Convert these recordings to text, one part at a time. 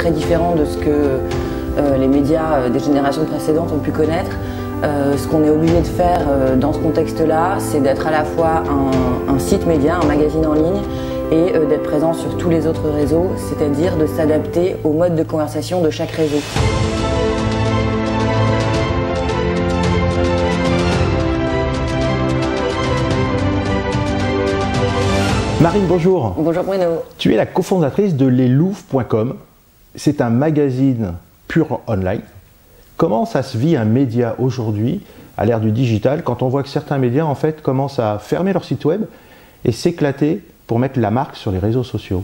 très différent de ce que les médias des générations précédentes ont pu connaître. Ce qu'on est obligé de faire dans ce contexte-là, c'est d'être à la fois un site média, un magazine en ligne, et d'être présent sur tous les autres réseaux, c'est-à-dire de s'adapter au mode de conversation de chaque réseau. Marine, bonjour. Bonjour Bruno. Tu es la cofondatrice de leslouves.com. C'est un magazine pur online. Comment ça se vit un média aujourd'hui, à l'ère du digital, quand on voit que certains médias en fait commencent à fermer leur site web et s'éclater pour mettre la marque sur les réseaux sociaux?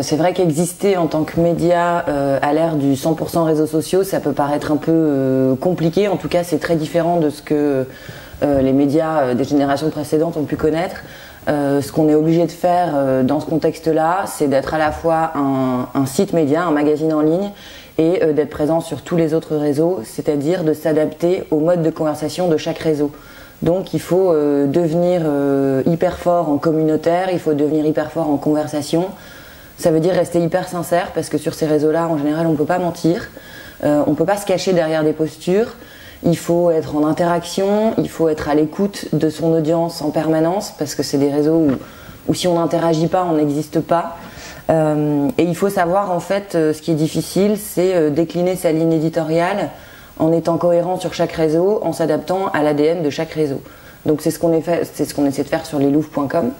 C'est vrai qu'exister en tant que média à l'ère du 100% réseaux sociaux, ça peut paraître un peu compliqué. En tout cas, c'est très différent de ce que les médias des générations précédentes ont pu connaître. Ce qu'on est obligé de faire dans ce contexte-là, c'est d'être à la fois un site média, un magazine en ligne, et d'être présent sur tous les autres réseaux, c'est-à-dire de s'adapter au mode de conversation de chaque réseau. Donc il faut devenir hyper fort en communautaire, il faut devenir hyper fort en conversation. Ça veut dire rester hyper sincère, parce que sur ces réseaux-là, en général, on ne peut pas mentir, on ne peut pas se cacher derrière des postures. Il faut être en interaction, il faut être à l'écoute de son audience en permanence, parce que c'est des réseaux où si on n'interagit pas, on n'existe pas. Et il faut savoir, en fait, ce qui est difficile, c'est décliner sa ligne éditoriale en étant cohérent sur chaque réseau, en s'adaptant à l'ADN de chaque réseau. Donc c'est ce qu'on essaie de faire sur leslouves.com.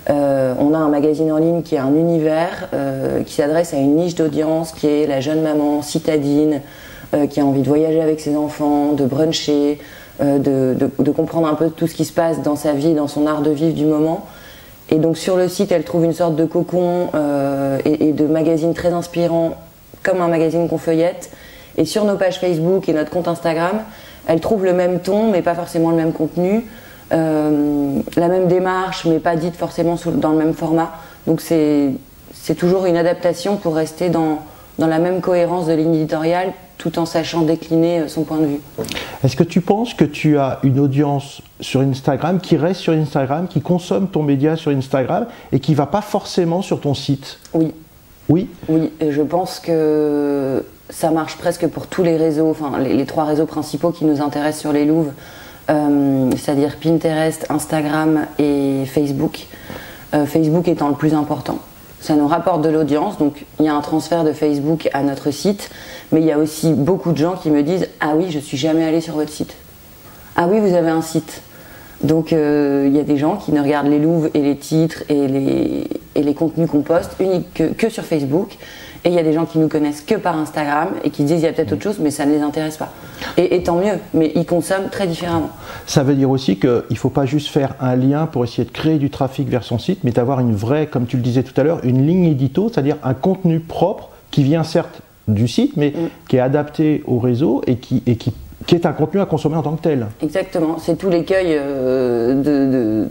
On a un magazine en ligne qui a un univers, qui s'adresse à une niche d'audience, qui est la jeune maman citadine, qui a envie de voyager avec ses enfants, de bruncher, de comprendre un peu tout ce qui se passe dans sa vie, dans son art de vivre du moment. Et donc sur le site, elle trouve une sorte de cocon et de magazine très inspirant, comme un magazine qu'on feuillette. Et sur nos pages Facebook et notre compte Instagram, elle trouve le même ton, mais pas forcément le même contenu, la même démarche, mais pas dite forcément dans le même format. Donc c'est toujours une adaptation pour rester dans la même cohérence de ligne éditoriale, tout en sachant décliner son point de vue. Est-ce que tu penses que tu as une audience sur Instagram qui reste sur Instagram, qui consomme ton média sur Instagram et qui ne va pas forcément sur ton site? Oui. Oui? Oui, je pense que ça marche presque pour tous les réseaux, enfin les trois réseaux principaux qui nous intéressent sur les Louves, c'est-à-dire Pinterest, Instagram et Facebook. Facebook étant le plus important. Ça nous rapporte de l'audience, donc il y a un transfert de Facebook à notre site, mais il y a aussi beaucoup de gens qui me disent « Ah oui, je suis jamais allé sur votre site. Ah oui, vous avez un site. » Donc il y a des gens qui ne regardent les Louves et les titres et les contenus qu'on poste que sur Facebook, et il y a des gens qui nous connaissent que par Instagram et qui disent « Il y a peut-être autre chose, mais ça ne les intéresse pas. » Et tant mieux, mais ils consomment très différemment. Ça veut dire aussi qu'il ne faut pas juste faire un lien pour essayer de créer du trafic vers son site, mais d'avoir une vraie, comme tu le disais tout à l'heure, une ligne édito, c'est-à-dire un contenu propre qui vient certes du site, mais qui est adapté au réseau et qui est un contenu à consommer en tant que tel. Exactement, c'est tout l'écueil de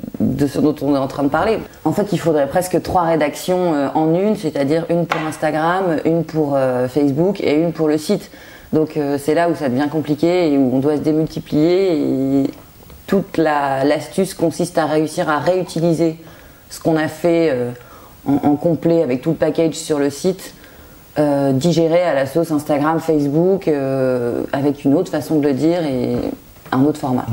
ce dont on est en train de parler. En fait, il faudrait presque 3 rédactions en une, c'est-à-dire une pour Instagram, une pour Facebook et une pour le site. Donc c'est là où ça devient compliqué et où on doit se démultiplier. Et toute l'astuce consiste à réussir à réutiliser ce qu'on a fait en complet avec tout le package sur le site, digéré à la sauce Instagram, Facebook, avec une autre façon de le dire et un autre format.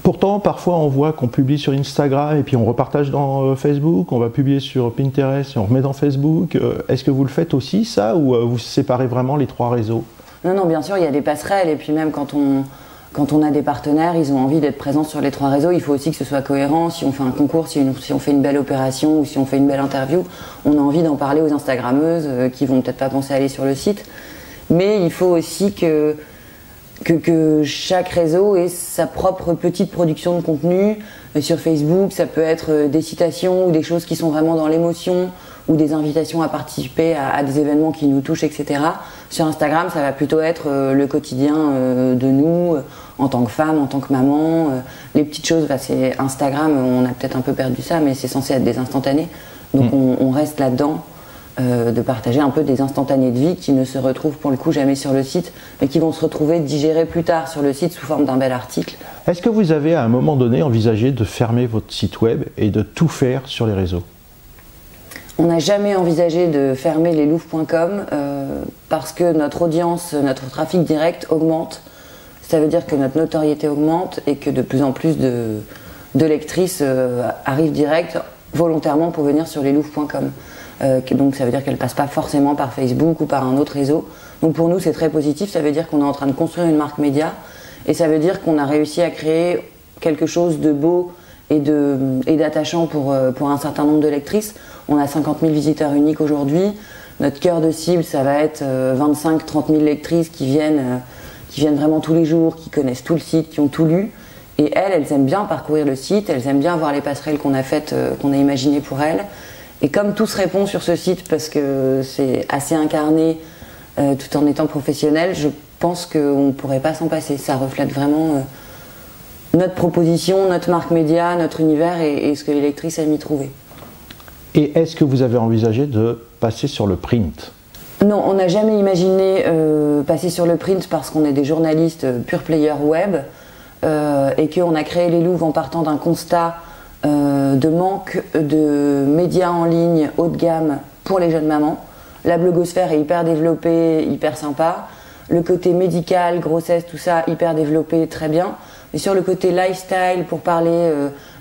Pourtant, parfois on voit qu'on publie sur Instagram et puis on repartage dans Facebook, on va publier sur Pinterest et on remet dans Facebook. Est-ce que vous le faites aussi ça, ou vous séparez vraiment les 3 réseaux? Non, bien sûr, il y a des passerelles, et puis même quand on a des partenaires, ils ont envie d'être présents sur les 3 réseaux, il faut aussi que ce soit cohérent. Si on fait un concours, si on fait une belle opération ou si on fait une belle interview, on a envie d'en parler aux Instagrammeuses qui vont peut-être pas penser à aller sur le site. Mais il faut aussi que chaque réseau ait sa propre petite production de contenu. Sur Facebook, ça peut être des citations ou des choses qui sont vraiment dans l'émotion, ou des invitations à participer à des événements qui nous touchent, etc. Sur Instagram, ça va plutôt être le quotidien de nous, en tant que femme, en tant que maman. Les petites choses, c'est Instagram, on a peut-être un peu perdu ça, mais c'est censé être des instantanés. Donc on reste là-dedans, de partager un peu des instantanés de vie qui ne se retrouvent pour le coup jamais sur le site, mais qui vont se retrouver digérés plus tard sur le site sous forme d'un bel article. Est-ce que vous avez à un moment donné envisagé de fermer votre site web et de tout faire sur les réseaux? On n'a jamais envisagé de fermer leslouves.com. parce que notre audience, notre trafic direct augmente. Ça veut dire que notre notoriété augmente et que de plus en plus de lectrices arrivent direct volontairement pour venir sur leslouvres.com. Donc ça veut dire qu'elles ne passent pas forcément par Facebook ou par un autre réseau. Donc pour nous c'est très positif, ça veut dire qu'on est en train de construire une marque média et ça veut dire qu'on a réussi à créer quelque chose de beau et d'attachant pour un certain nombre de lectrices. On a 50 000 visiteurs uniques aujourd'hui. Notre cœur de cible, ça va être 25-30 000 lectrices qui viennent vraiment tous les jours, qui connaissent tout le site, qui ont tout lu. Et elles aiment bien parcourir le site, elles aiment bien voir les passerelles qu'on a faites, qu'on a imaginées pour elles. Et comme tout se répond sur ce site, parce que c'est assez incarné tout en étant professionnel, je pense qu'on ne pourrait pas s'en passer. Ça reflète vraiment notre proposition, notre marque média, notre univers et ce que les lectrices aiment y trouver. Et est-ce que vous avez envisagé de passer sur le print ? Non, on n'a jamais imaginé passer sur le print parce qu'on est des journalistes pure player web et qu'on a créé les Louvres en partant d'un constat de manque de médias en ligne haut de gamme pour les jeunes mamans. La blogosphère est hyper développée, hyper sympa. Le côté médical, grossesse, tout ça, hyper développé, très bien. Mais sur le côté lifestyle, pour parler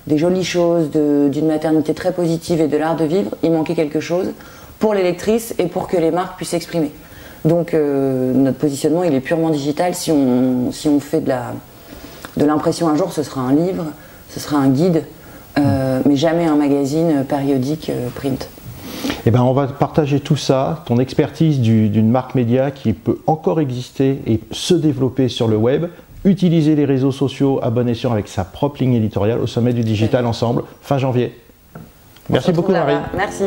des jolies choses, d'une maternité très positive et de l'art de vivre, il manquait quelque chose pour les lectrices et pour que les marques puissent s'exprimer. Donc notre positionnement il est purement digital. Si on fait de l'impression un jour, ce sera un livre, ce sera un guide, mais jamais un magazine périodique print. Eh ben, on va partager tout ça, ton expertise d'une marque média qui peut encore exister et se développer sur le web, utiliser les réseaux sociaux à bon escient avec sa propre ligne éditoriale au sommet du digital ensemble, fin janvier. Merci beaucoup Marie. Merci.